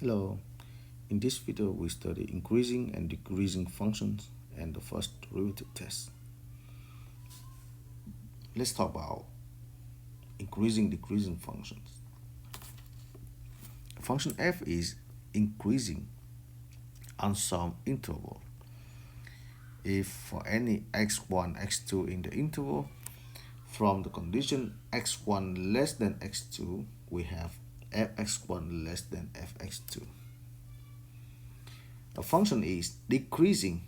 Hello, in this video we study increasing and decreasing functions and the first derivative test. Let's talk about increasing decreasing functions. Function f is increasing on some interval. If for any x1, x2 in the interval, from the condition x1 less than x2, we have fx1 less than fx2. A function is decreasing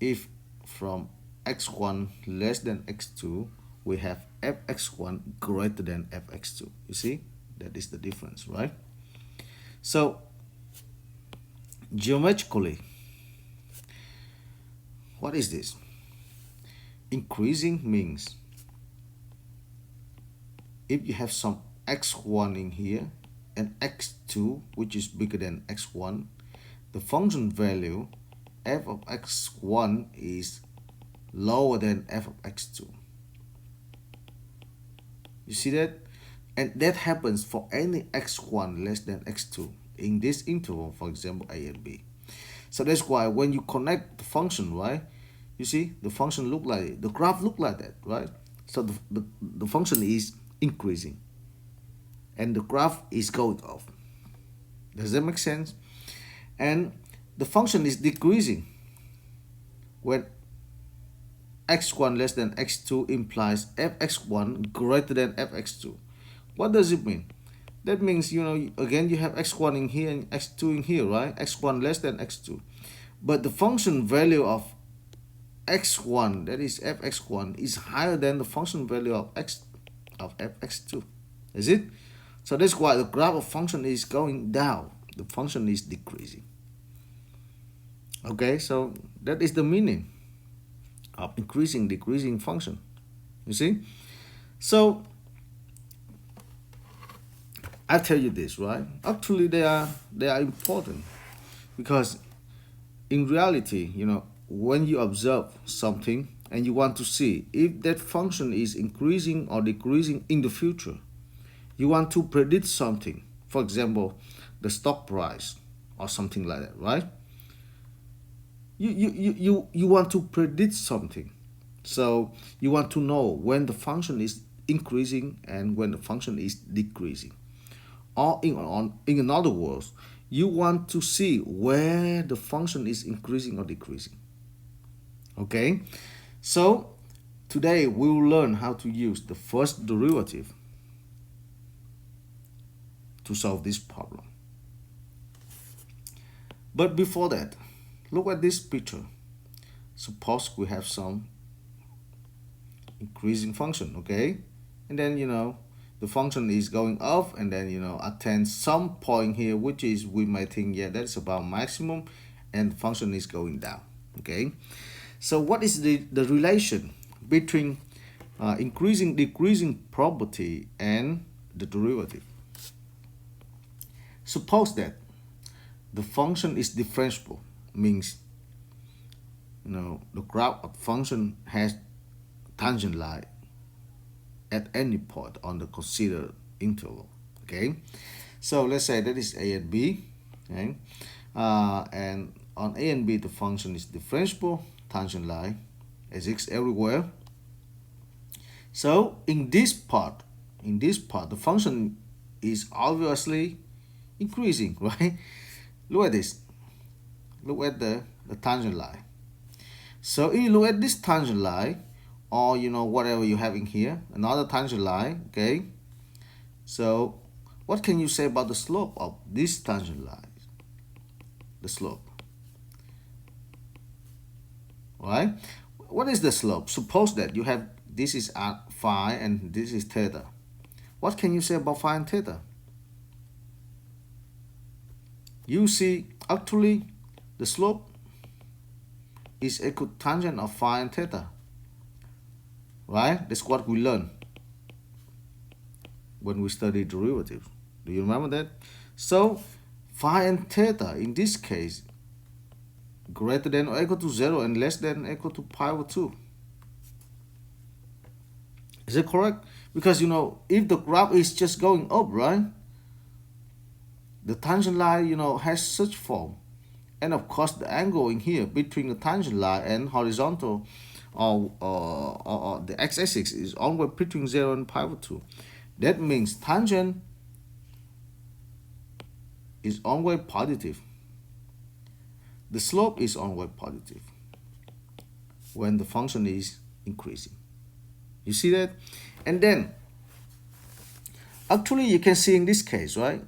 if from x1 less than x2 we have fx1 greater than fx2. You see, that is the difference, right? So geometrically, what is this? Increasing means if you have some x1 in here and x2 which is bigger than x1, the function value f of x1 is lower than f of x2. You see that? And that happens for any x1 less than x2 in this interval, for example a and b. So that's why when you connect the function, right, you see the function look like, the graph look like that, right? So the function is increasing and the graph is going up. Does that make sense? And the function is decreasing when x1 less than x2 implies fx1 greater than fx2. What does it mean? That means, you know, again, you have x1 in here and x2 in here, right? x1 less than x2. But the function value of x1, that is fx1, is higher than the function value of fx2. Is it? So that's why the graph of function is going down. The function is decreasing. Okay, so that is the meaning of increasing, decreasing function. You see? So I tell you this, right? Actually, they are important because in reality, you know, when you observe something and you want to see if that function is increasing or decreasing in the future, you want to predict something. For example, the stock price or something like that, right? You want to predict something. So you want to know when the function is increasing and when the function is decreasing. Or in other words, you want to see where the function is increasing or decreasing. Okay? So today we will learn how to use the first derivative to solve this problem. But before that, look at this picture. Suppose we have some increasing function, okay? And then, you know, the function is going up and then, you know, attend some point here, which is, we might think, yeah, that's about maximum, and the function is going down, okay? So what is the relation between increasing, decreasing property and the derivative? Suppose that the function is differentiable, means, you know, the graph of function has tangent line at any point on the considered interval. Okay, so let's say that is a and b, okay, and on a and b the function is differentiable, tangent line exists everywhere. So in this part the function is obviously increasing, right? Look at this. Look at the tangent line. So if you look at this tangent line, or, you know, whatever you have in here, another tangent line, okay? So what can you say about the slope of this tangent line? The slope, right? What is the slope? Suppose that you have, this is phi and this is theta. What can you say about phi and theta? You see, actually, the slope is equal tangent of phi and theta, right? That's what we learned when we study derivatives. Do you remember that? So phi and theta in this case greater than or equal to 0 and less than or equal to pi over 2. Is it correct? Because, you know, if the graph is just going up, right, the tangent line, has such form. And of course, the angle in here between the tangent line and horizontal or the x-axis is always between 0 and pi over 2. That means tangent is always positive. The slope is always positive when the function is increasing. You see that? And then, actually, you can see in this case, right?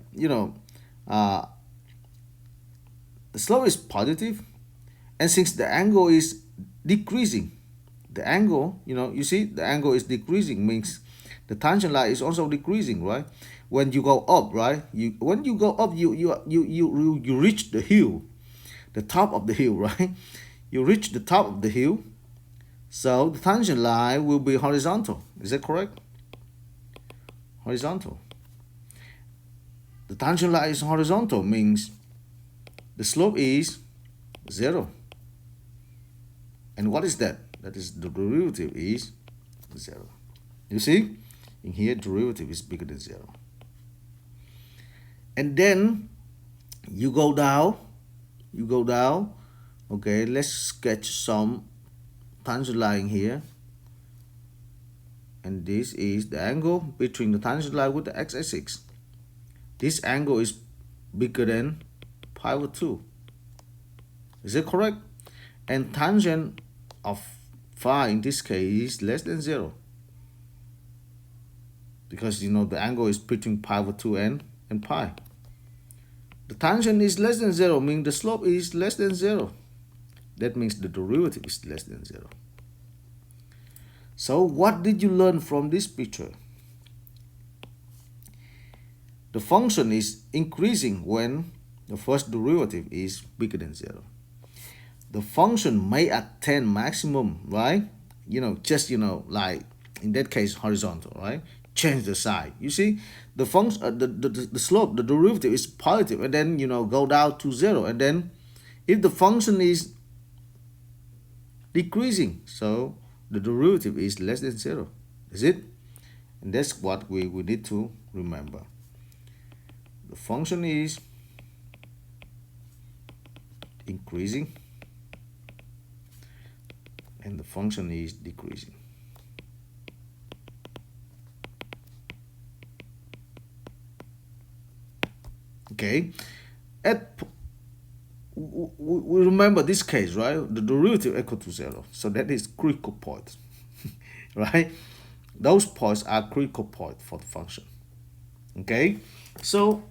The slope is positive, and since the angle is decreasing, the angle, you see, the angle is decreasing means the tangent line is also decreasing, right? When you go up, right? When you go up, you reach the hill, the top of the hill, right? You reach the top of the hill, so the tangent line will be horizontal. Is that correct? Horizontal. The tangent line is horizontal means the slope is 0. And what is that? That is the derivative is 0. You see? In here, derivative is bigger than 0. And then you go down. Okay, let's sketch some tangent line here. And this is the angle between the tangent line with the x-axis. This angle is bigger than pi over 2. Is it correct? And tangent of phi in this case is less than 0. Because the angle is between pi over 2 and pi. The tangent is less than 0, meaning the slope is less than 0. That means the derivative is less than 0. So what did you learn from this picture? The function is increasing when the first derivative is bigger than 0. The function may attain maximum, right? Like in that case, horizontal, right? Change the side. You see, the function, the slope, the derivative is positive, and then go down to 0, and then if the function is decreasing, so the derivative is less than 0. Is it? And that's what we need to remember. The function is increasing and the function is decreasing. Okay, we remember this case, right? The derivative equal to 0, so that is critical point. Right? Those points are critical point for the function. Okay, so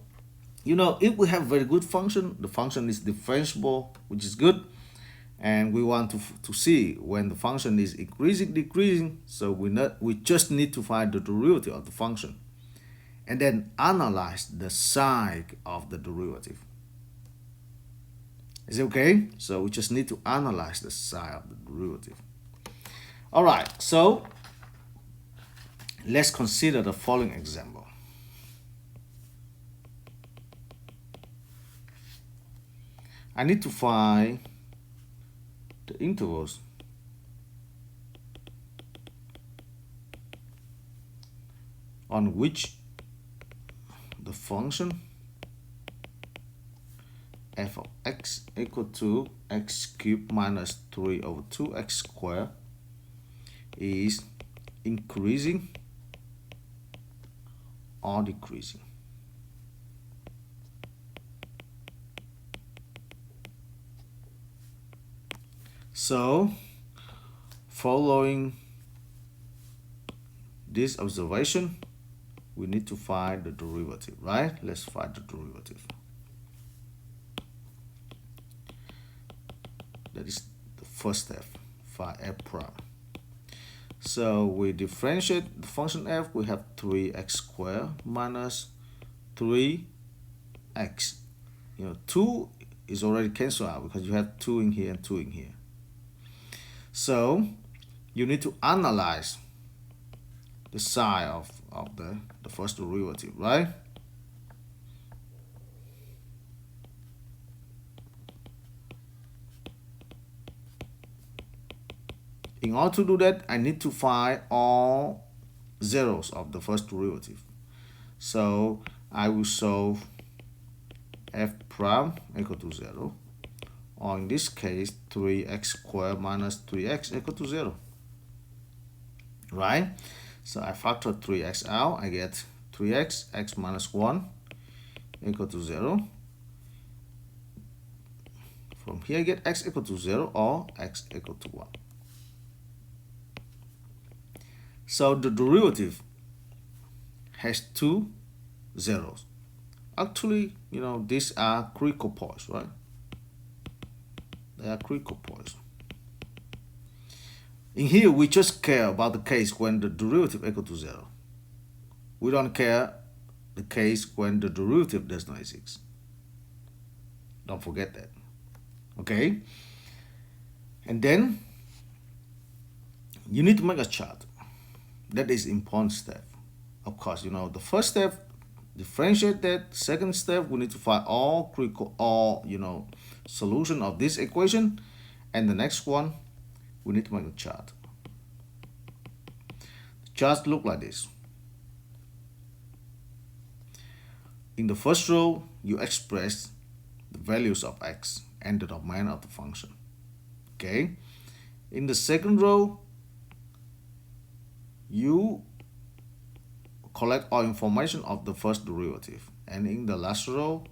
if we have very good function, the function is differentiable, which is good, and we want to see when the function is increasing, decreasing, so we just need to find the derivative of the function and then analyze the sign of the derivative. Is it okay? So we just need to analyze the sign of the derivative. All right, so let's consider the following example. I need to find the intervals on which the function f of x equal to x cubed minus 3 over 2x squared is increasing or decreasing. So, following this observation, we need to find the derivative, right? Let's find the derivative. That is the first step, find f prime. So we differentiate the function f, we have 3x squared minus 3x. 2 is already cancelled out because you have 2 in here and 2 in here. So you need to analyze the sign of the first derivative, right? In order to do that, I need to find all zeros of the first derivative. So I will solve prime equal to 0, or in this case 3x squared minus 3x equal to 0, right? So I factor 3x out, I get 3x, x minus 1 equal to 0. From here I get x equal to 0 or x equal to 1. So the derivative has two zeros. Actually, these are critical points, right? They are critical points. In here, we just care about the case when the derivative equal to 0. We don't care the case when the derivative does not exist. Don't forget that. Okay? And then, you need to make a chart. That is important step. Of course, the first step, differentiate that. Second step, we need to find all solution of this equation. And the next one, we need to make a chart. The chart look like this. In the first row, you express the values of x and the domain of the function. Okay. In the second row, you collect all information of the first derivative, and in the last row,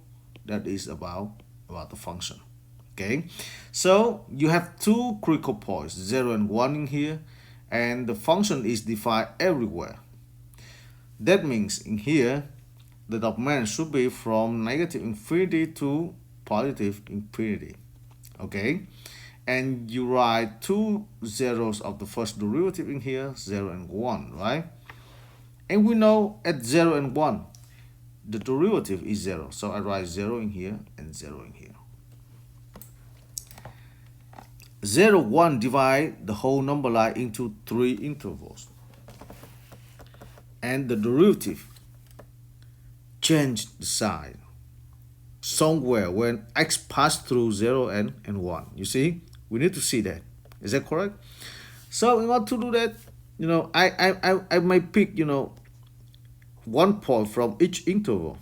that is about the function. Okay, so you have two critical points, 0 and 1 in here, and the function is defined everywhere. That means in here, the domain should be from negative infinity to positive infinity. Okay, and you write two zeros of the first derivative in here, 0 and 1, right? And we know at 0 and 1, the derivative is 0. So I write 0 in here and 0 in here. 0, 1 divide the whole number line into 3 intervals. And the derivative change the sign somewhere when x pass through 0 and 1. You see? We need to see that. Is that correct? So in order to do that, I might pick, one point from each interval,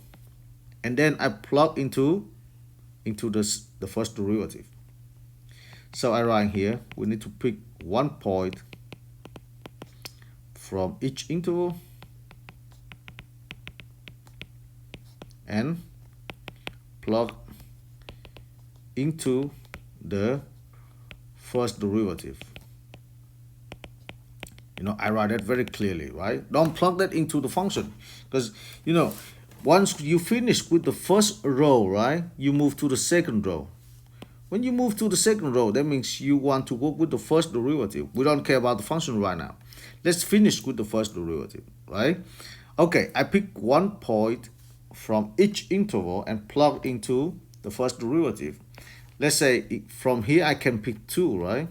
and then I plug into the first derivative. So I write here, we need to pick one point from each interval and plug into the first derivative. I write that very clearly, right? Don't plug that into the function, because once you finish with the first row, right, you move to the second row. When you move to the second row, that means you want to work with the first derivative. We don't care about the function right now. Let's finish with the first derivative, right? Okay, I pick one point from each interval and plug into the first derivative. Let's say from here I can pick 2, right?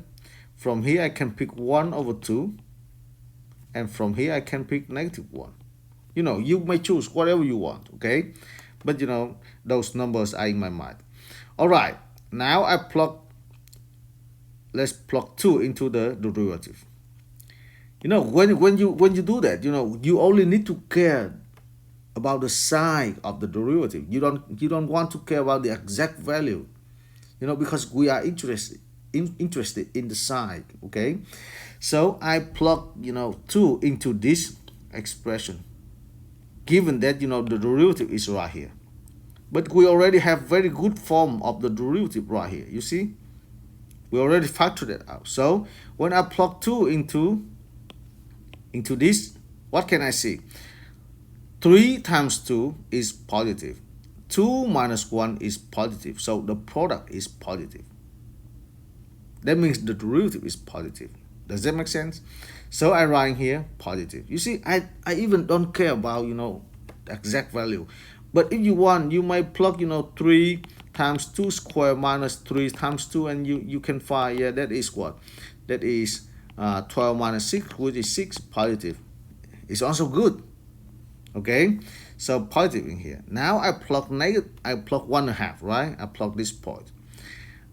From here I can pick 1 over 2. And from here I can pick negative 1. You may choose whatever you want, okay? But those numbers are in my mind. All right, now let's plug 2 into the derivative. When you do that, you only need to care about the sign of the derivative. You don't want to care about the exact value, because we are interested in the sign, okay? So I plug 2 into this expression, given that the derivative is right here. But we already have very good form of the derivative right here. You see, we already factored it out. So when I plug 2 into this, what can I see? 3 times 2 is positive. 2 minus 1 is positive. So the product is positive. That means the derivative is positive. Does that make sense? So I write here positive. You see, I even don't care about the exact value. But if you want, you might plug 3 times 2 squared minus 3 times 2, and you can find, yeah, that is what? That is 12 minus 6, which is 6, positive. It's also good. Okay, so positive in here. Now I plug 1/2, right? I plug this point.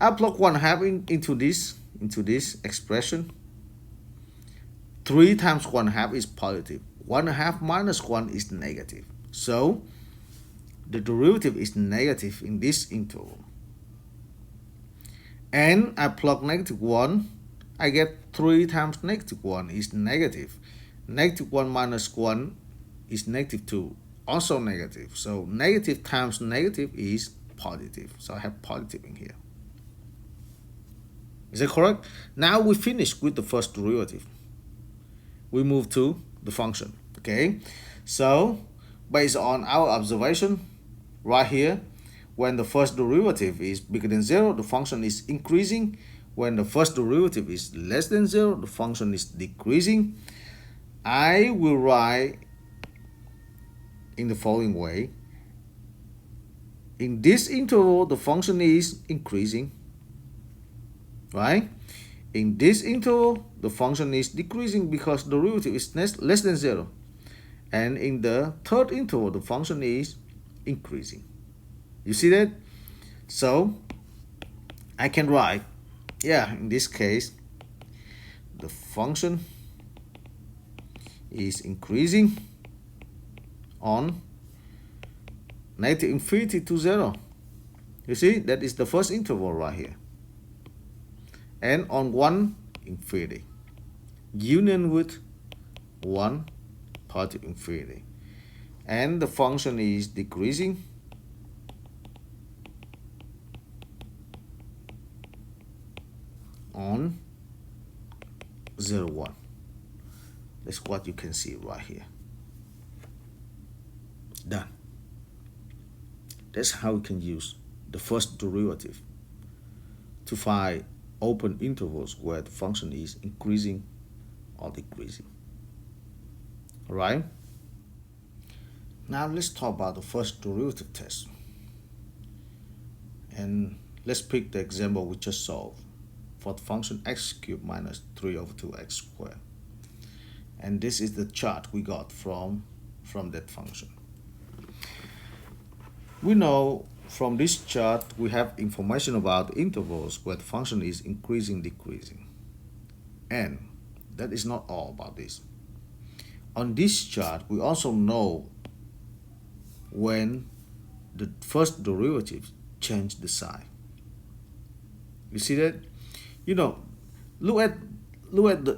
I plug 1/2 into this expression. 3 times 1/2 is positive. 1/2 minus 1 is negative. So the derivative is negative in this interval. And I plug -1, I get 3 times -1 is negative. -1 minus 1 is -2, also negative. So negative times negative is positive. So I have positive in here. Is that correct? Now we finish with the first derivative. We move to the function. Okay, so based on our observation right here, when the first derivative is bigger than 0, the function is increasing. When the first derivative is less than 0, the function is decreasing. I will write in the following way. In this interval, the function is increasing, right? In this interval, the function is decreasing because the derivative is less than 0. And in the third interval, the function is increasing. You see that? So I can write, in this case, the function is increasing on -infinity to 0. You see, that is the first interval right here. And on 1 infinity, union with 1 positive infinity. And the function is decreasing on 0, 1. That's what you can see right here. Done. That's how we can use the first derivative to find open intervals where the function is increasing or decreasing. All right? Now let's talk about the first derivative test. And let's pick the example we just solved for the function x cubed minus 3 over 2x squared. And this is the chart we got from that function. We know from this chart we have information about intervals where the function is increasing, decreasing. And that is not all about this. On this chart, we also know when the first derivative change the sign. You see that? You know, look at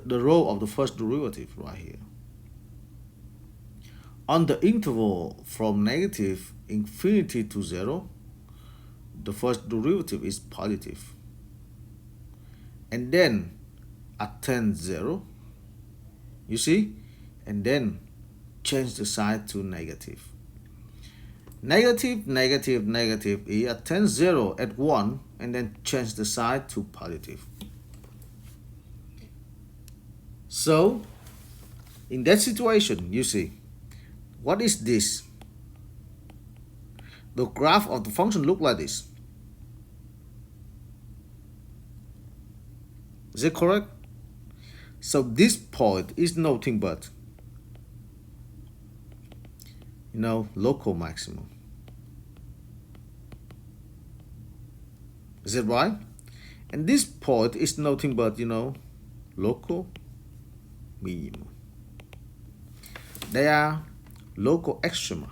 the row of the first derivative right here. On the interval from -infinity to 0, the first derivative is positive. And then at 0, you see? And then change the sign to negative. Negative, negative, negative is at 0 at 1, and then change the sign to positive. So, in that situation, you see, what is this? The graph of the function look like this. Is that correct? So this point is nothing but, local maximum. Is that right? And this point is nothing but, local minimum. They are local extrema.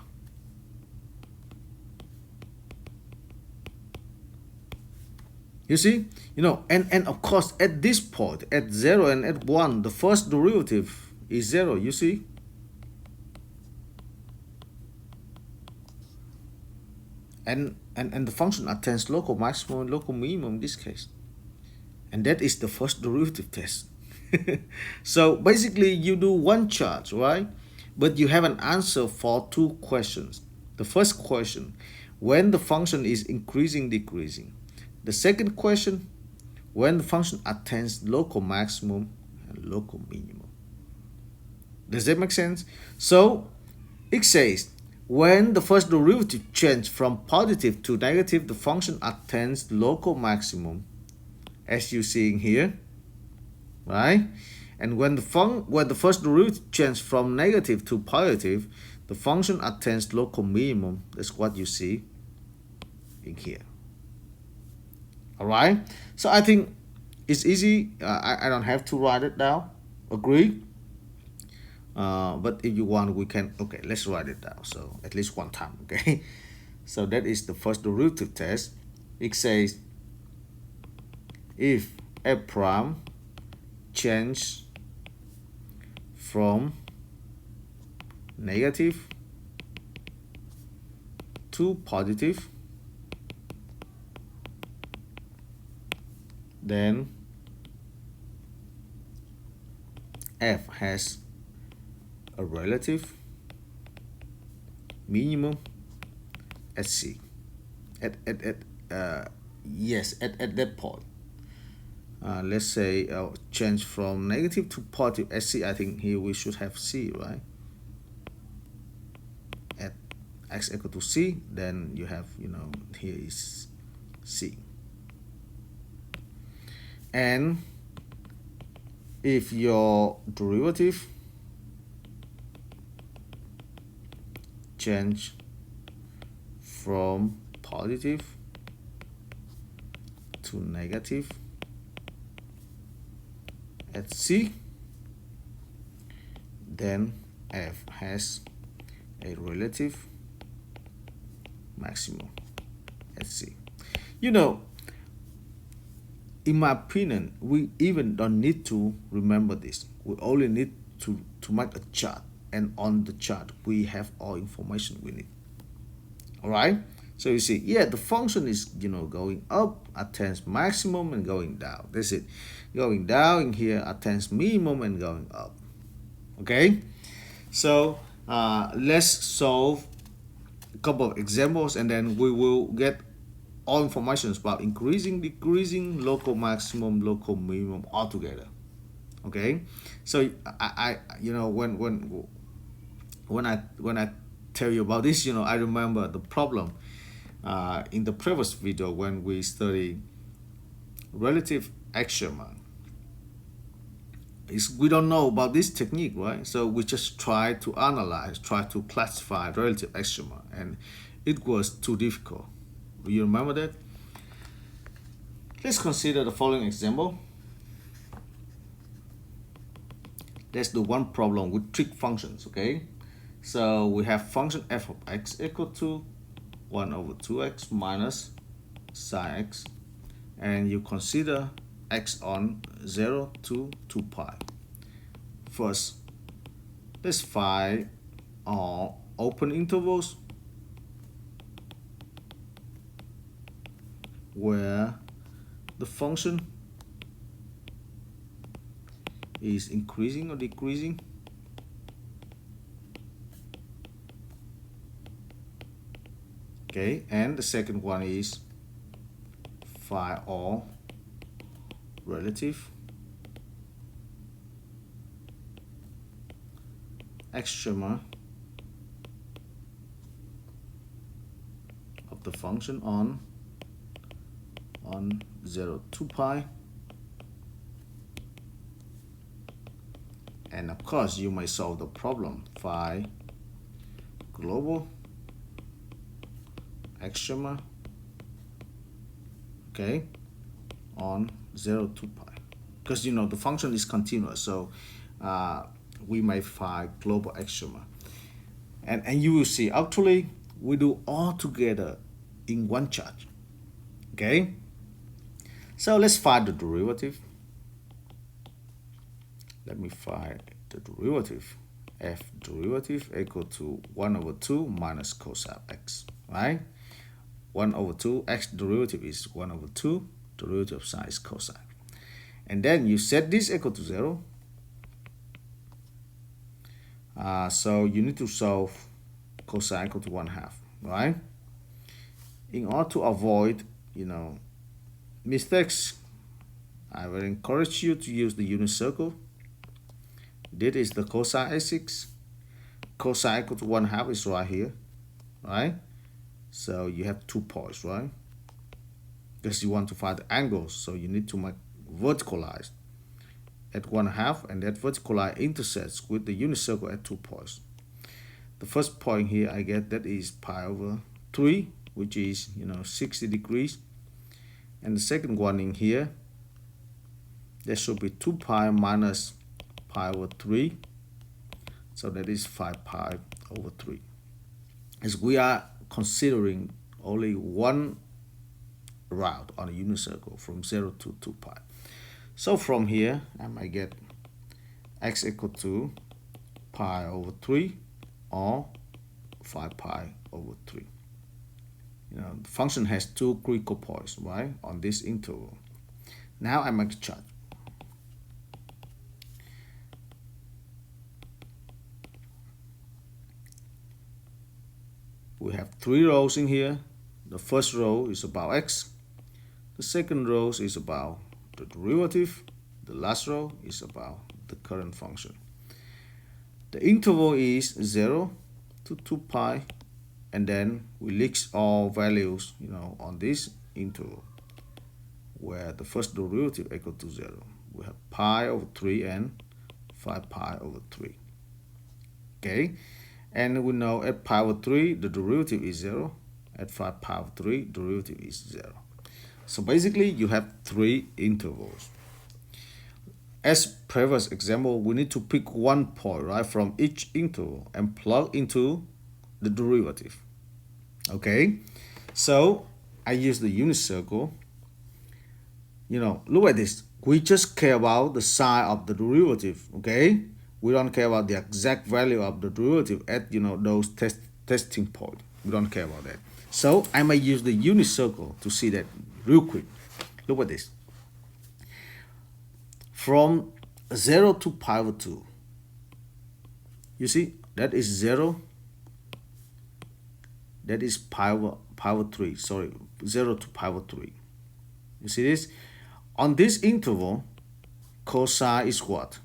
You see, and of course at this point, at 0 and at 1, the first derivative is 0, you see? And the function attains local maximum and local minimum in this case. And that is the first derivative test. So basically you do one chart, right? But you have an answer for 2 questions. The first question, when the function is increasing, decreasing. The second question, when the function attains local maximum and local minimum. Does that make sense? So it says, when the first derivative changes from positive to negative, the function attains local maximum, as you see in here, right? And when the first derivative changes from negative to positive, the function attains local minimum. That's what you see in here. All right. So I think it's easy. I don't have to write it down. Agree? But if you want, we can. Okay, let's write it down. So at least one time. Okay. So that is the first derivative test. It says if f prime change from negative to positive, then f has a relative minimum at C. At that point. Let's say change from negative to positive at C. I think here we should have C, right? At x equal to C, then you have, here is C. And if your derivative change from positive to negative at C, then f has a relative maximum at C. In my opinion, we even don't need to remember this. We only need to make a chart, and on the chart we have all information we need. All right, so you see, yeah, the function is going up, attains maximum, and going down. That's it. Going down in here attains minimum and going up. Okay, so let's solve a couple of examples, and then we will get all information about increasing, decreasing, local maximum, local minimum all together. Okay, so I when I tell you about this, I remember the problem in the previous video when we study relative axioma. We don't know about this technique, right? So we just try to analyze, try to classify relative axioma, and it was too difficult. You remember that? Let's consider the following example. Let's do one problem with trig functions, okay? So we have function f of x equal to 1 over 2x minus sine x, and you consider x on 0 to 2 pi. First, let's find all open intervals where the function is increasing or decreasing. Okay, and the second one is find all relative extrema of the function on 0 to pi. And of course you may solve the problem phi global extrema, okay, on 0 to pi, because the function is continuous, so we may find global extrema, and you will see actually we do all together in one chart. Okay, so let's find the derivative. Let me find the derivative. F derivative equal to 1 over 2 minus cosine x, right? 1 over 2, x derivative is 1 over 2, derivative of sine is cosine. And then you set this equal to 0. So you need to solve cosine equal to 1/2, right? In order to avoid, mistakes, I will encourage you to use the unit circle. This is the cosine axis. Cosine equal to 1/2 is right here, right? So you have 2 points, right? Because you want to find the angles, so you need to make verticalized at 1/2, and that vertical line intersects with the unit circle at 2 points. The first point here I get that is pi over 3, which is 60 degrees, and the second one in here, there should be 2 pi minus pi over 3, so that is 5 pi over 3. As we are considering only one route on a unit circle from 0 to 2 pi. So from here, I might get x equal to pi over 3 or 5 pi over 3. The function has two critical points, right, on this interval. Now I make a chart. We have three rows in here. The first row is about x. The second row is about the derivative. The last row is about the current function. The interval is 0 to 2 pi, and then we list all values, on this interval, where the first derivative equal to 0. We have pi over 3 and 5 pi over 3. Okay, and we know at pi over 3 the derivative is 0. At 5 pi over 3 derivative is 0. So basically you have three intervals. As previous example, we need to pick one point, right, from each interval and plug into the derivative. Okay, so I use the unit circle. Look at this. We just care about the sign of the derivative. Okay, we don't care about the exact value of the derivative at those testing points. We don't care about that. So I might use the unit circle to see that real quick. Look at this. From 0 to pi over 2, you see that is 0. That is pi over 3. Sorry, 0 to pi over 3. You see this? On this interval, cosine is what?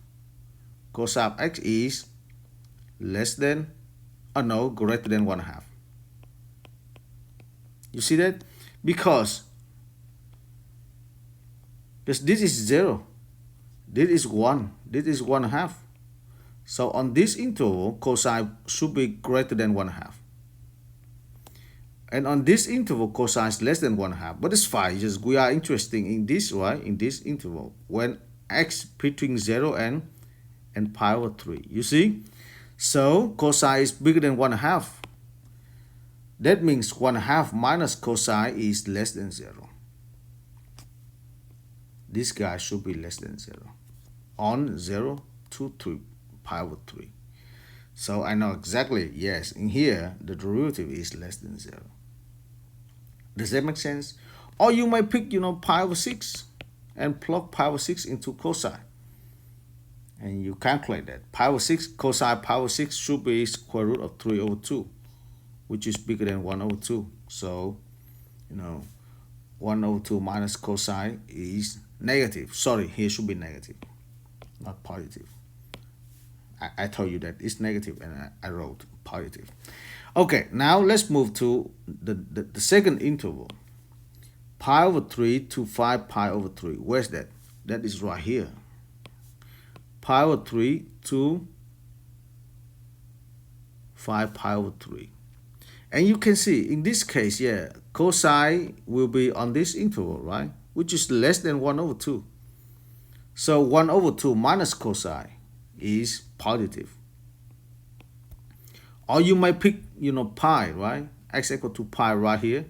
Cosine of x is less than, greater than 1/2. You see that? Because this is 0. This is 1. This is 1/2. So on this interval, cosine should be greater than 1/2. And on this interval, cosine is less than 1/2. But it's fine. Just we are interested in this, right? In this interval, when x between 0 and pi over 3. You see? So cosine is bigger than 1/2. That means 1/2 minus cosine is less than 0. This guy should be less than 0 on 0 to 2 pi over 3. So I know exactly, yes, in here the derivative is less than 0. Does that make sense? Or you might pick, pi over 6 and plug pi over 6 into cosine. And you calculate that. Pi over 6, cosine pi over 6 should be square root of 3 over 2, which is bigger than 1 over 2. So, 1 over 2 minus cosine is negative. Sorry, here should be negative, not positive. I told you that it's negative and I wrote positive. Okay, now let's move to the second interval. Pi over 3 to 5 pi over 3. Where's that? That is right here. Pi over 3 to 5 pi over 3. And you can see in this case, cosine will be on this interval, right? Which is less than 1 over 2. So 1 over 2 minus cosine is positive. Or you might pick, pi, right? X equal to pi right here.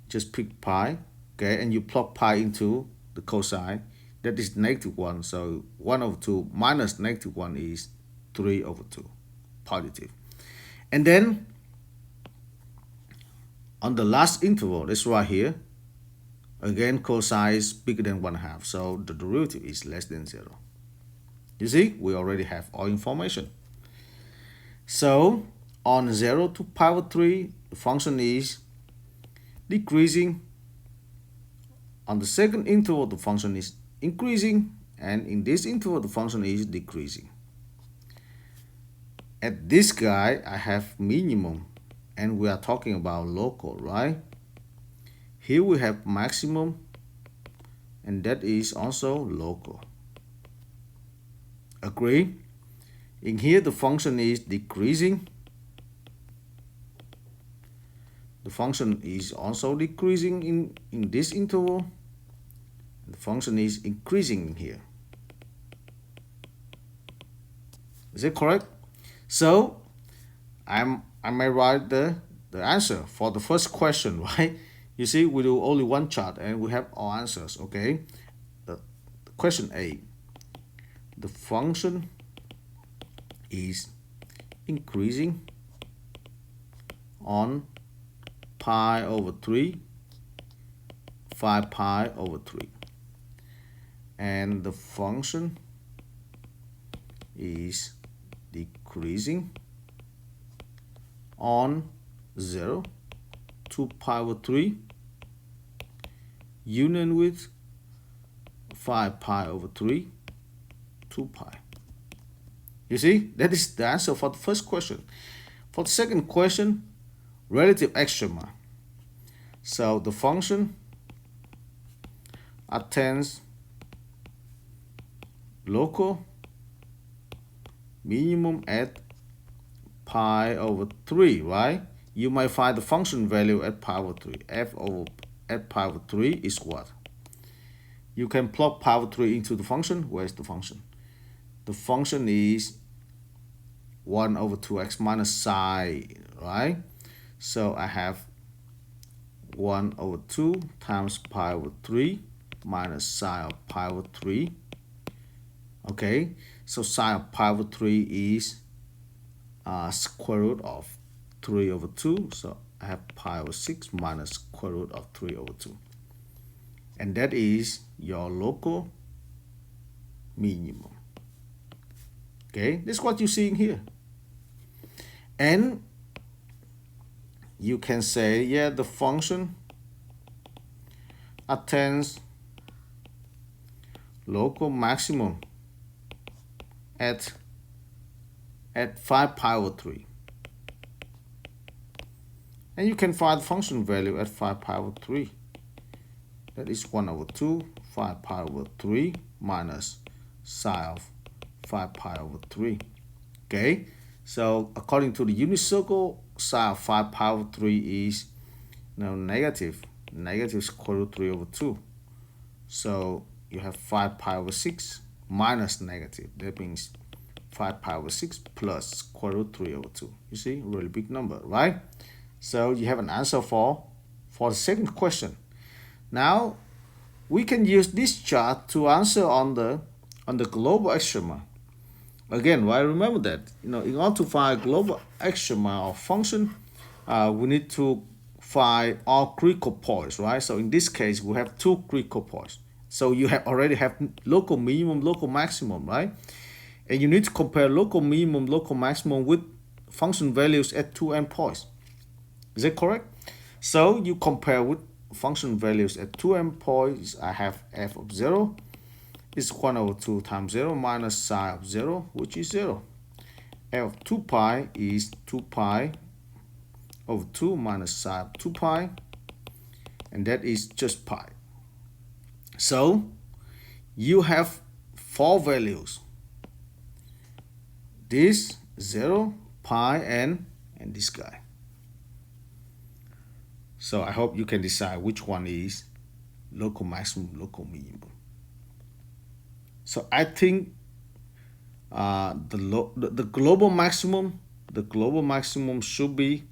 Just pick pi, okay? And you plug pi into the cosine. That is -1. So 1 over 2 minus -1 is 3 over 2, positive. And then on the last interval, that's right here. Again, cosine is bigger than 1/2. So the derivative is less than 0. You see, we already have all information. So on 0 to pi over 3, the function is decreasing. On the second interval, the function is increasing. And in this interval, the function is decreasing. At this guy, I have minimum. And we are talking about local, right? Here we have maximum. And that is also local. Agree? In here, the function is decreasing. The function is also decreasing in this interval. The function is increasing in here. Is it correct? So I might write the the answer for the first question, right? You see, we do only one chart and we have all answers, okay? The question A, the function is increasing on pi over 3, 5 pi over 3. And the function is decreasing on 0, 2 pi over 3, union with 5 pi over 3, 2 pi. You see, that is the answer for the first question. For the second question, relative extrema. So the function attains local minimum at pi over 3, right? You might find the function value at pi over 3. F over at pi over 3 is what? You can plug pi over 3 into the function. Where's the function? The function is 1 over 2x minus psi, right? So I have 1 over 2 times pi over 3 minus psi of pi over 3. Okay, so psi of pi over 3 is square root of 3 over 2. So I have pi over 6 minus square root of 3 over 2. And that is your local minimum. Okay, this is what you're seeing here. And you can say, yeah, the function attains local maximum at 5 pi over 3. And you can find the function value at 5 pi over 3. That is 1 over 2, 5 pi over 3 minus psi of 5 pi over 3. Okay, so according to the unit circle, psi of 5 pi over 3 is negative square root 3 over 2. So you have 5 pi over 6 minus negative. That means 5 pi over 6 plus square root 3 over 2. You see, really big number, right? So you have an answer for the second question. Now we can use this chart to answer on the global extrema. Again, right? Remember that in order to find global extrema of function, we need to find all critical points, right? So in this case, we have 2 critical points. So you already have local minimum, local maximum, right? And you need to compare local minimum, local maximum with function values at 2 endpoints. Is that correct? So you compare with function values at 2 endpoints. I have f of 0 is 1 over 2 times 0 minus psi of 0, which is 0. F of 2 pi is 2 pi over 2 minus psi of 2 pi, and that is just pi. So you have 4 values. This 0, pi, and this guy. So I hope you can decide which one is local maximum, local minimum. So I think the global maximum should be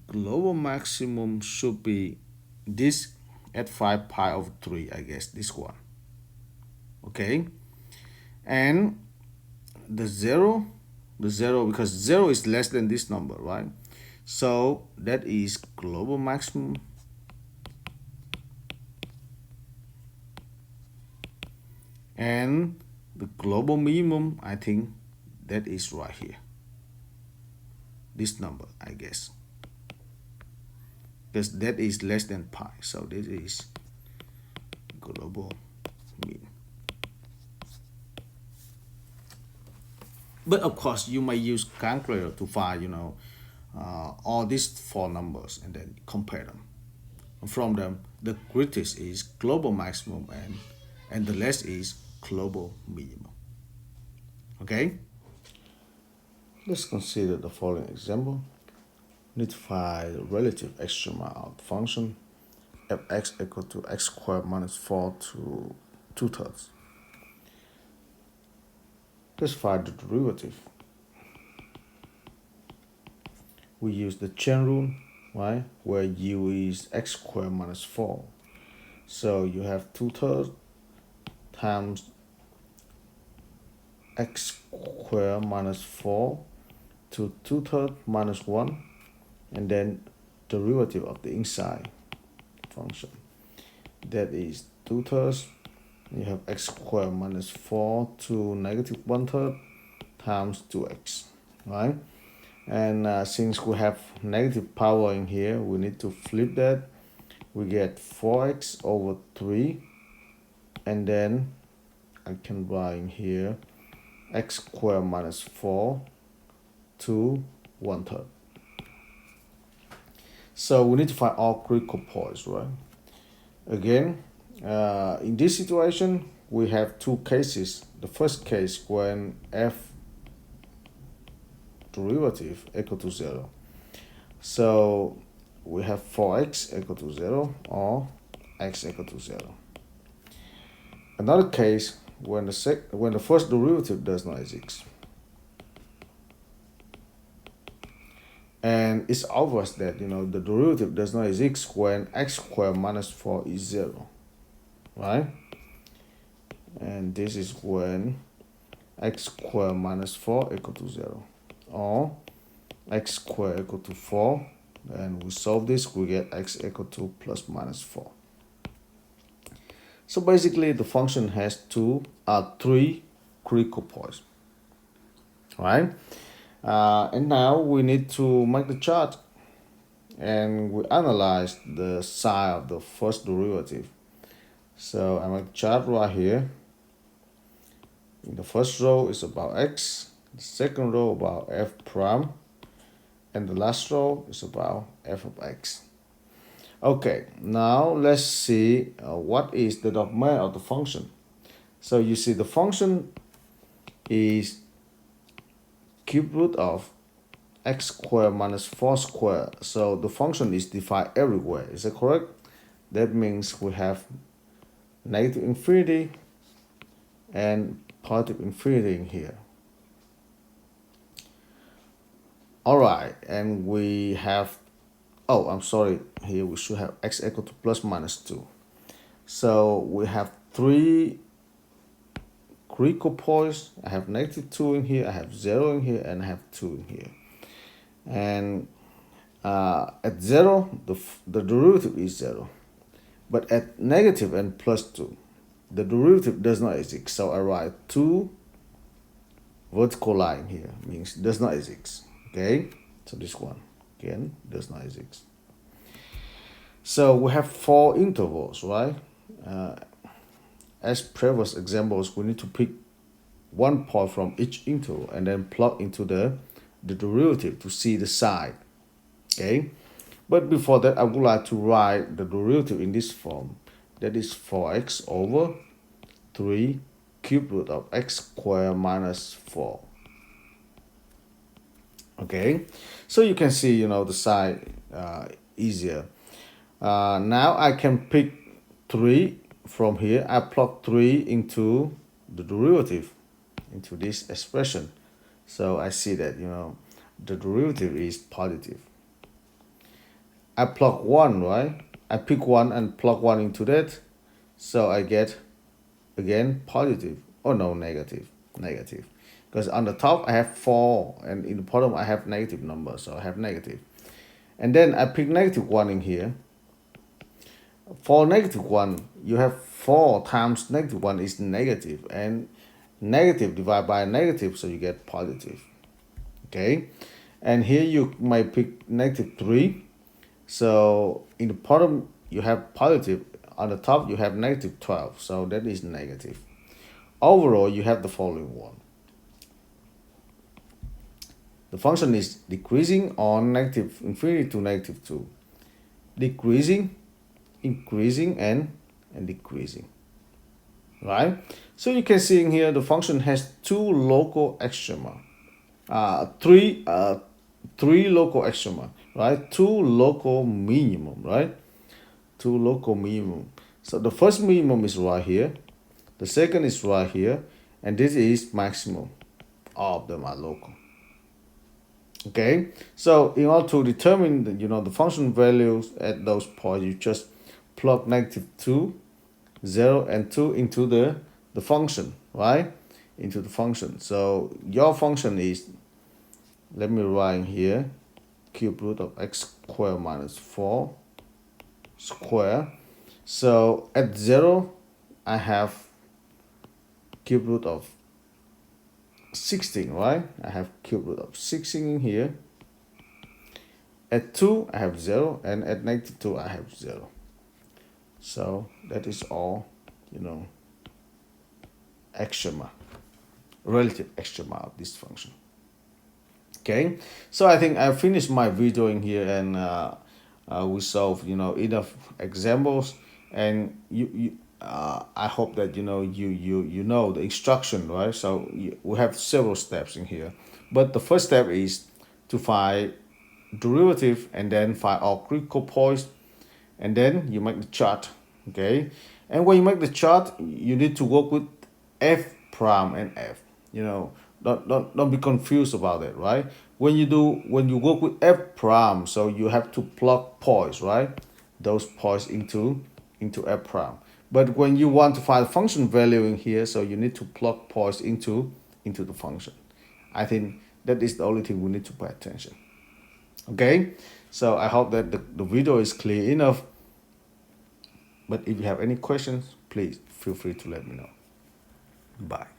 global maximum should be this at 5 pi over 3, I guess, this one. Okay, and the zero, because 0 is less than this number, right? So that is global maximum and the global minimum, I think that is right here, this number, I guess, because that is less than pi. So this is global mean. But of course, you may use calculator to find, all these 4 numbers and then compare them. From them, the greatest is global maximum and the less is global minimum. Okay? Let's consider the following example. Need to find the relative extrema of the function fx equal to x squared minus 4 to 2/3. Let's find the derivative. We use the chain rule, right? Where u is x squared minus 4. So you have 2/3 times x squared minus 4 to 2/3 minus 1, and then derivative of the inside function. That is 2/3. You have x squared minus 4 to negative 1/3 times 2x, right? And since we have negative power in here, we need to flip that. We get 4x over 3, and then I can write in here x squared minus 4 to 1/3. So we need to find all critical points, right? Again, in this situation, we have two cases. The first case when f derivative equal to 0. So we have 4x equal to 0 or x equal to 0. Another case when the first derivative does not exist. And it's obvious that the derivative does not exist when x squared minus 4 is 0, right? And this is when x squared minus 4 equal to 0, or x squared equal to 4, and we solve this, we get x equal to plus minus 4. So basically the function has three critical points, right? And now we need to make the chart, and we analyze the sign of the first derivative. So I make the chart right here. In the first row is about x, the second row about f prime, and the last row is about f of x. Okay, now let's see what is the domain of the function. So you see the function is cube root of x squared minus 4 squared. So the function is defined everywhere. Is that correct? That means we have negative infinity and positive infinity in here. All right, and we have, oh, I'm sorry, here we should have x equal to plus minus 2. So we have three critical points. I have negative 2 in here, I have 0 in here, and I have 2 in here. And at 0, the derivative is 0. But at negative and plus 2, the derivative does not exist. So I write 2 vertical line here, means does not exist. Okay, so this one, again, does not exist. So we have 4 intervals, right? As previous examples, we need to pick one point from each interval and then plug into the derivative to see the side. Okay, but before that, I would like to write the derivative in this form. That is 4x over 3 cube root of x squared minus 4. Okay, so you can see the side easier. Now I can pick 3 from here. I plug 3 into the derivative, into this expression. So I see that the derivative is positive. I plug 1, right? I pick 1 and plug 1 into that. So I get, again, positive. Oh no, negative. Because on the top I have 4, and in the bottom I have negative number, so I have negative. And then I pick negative 1 in here. For negative 1, you have 4 times negative 1 is negative, and negative divided by negative, so you get positive. Okay, and here you might pick negative 3. So in the bottom you have positive, on the top you have negative 12, so that is negative. Overall, you have the following one. The function is decreasing on negative infinity to negative 2. Decreasing, increasing, and decreasing. Right? So you can see in here the function has 2 local extrema. Three local extrema, right? 2 local minimum, right? 2 local minimum. So the first minimum is right here. The second is right here. And this is maximum. all of them are local. Okay, so in order to determine the function values at those points, you just plug -2, 0, and 2 into the function, right? Into the function. So your function is, let me write here, cube root of x squared minus 4 square. So at 0, I have cube root of 16, right? I have cube root of 16 in here. At 2, I have 0, and at -2, I have 0. So that is all, extrema, relative extrema of this function. Okay, so I think I finished my video in here, and we solved enough examples, and I hope that you know the instruction, right? So we have several steps in here, but the first step is to find derivative and then find all critical points, and then you make the chart. Okay, and when you make the chart, you need to work with f prime and f. Don't be confused about it, right? When you work with f prime, so you have to plug points, right? Those points into f prime. But when you want to find function value in here, so you need to plug points into the function. I think that is the only thing we need to pay attention. Okay, so I hope that the video is clear enough. But if you have any questions, please feel free to let me know. Bye.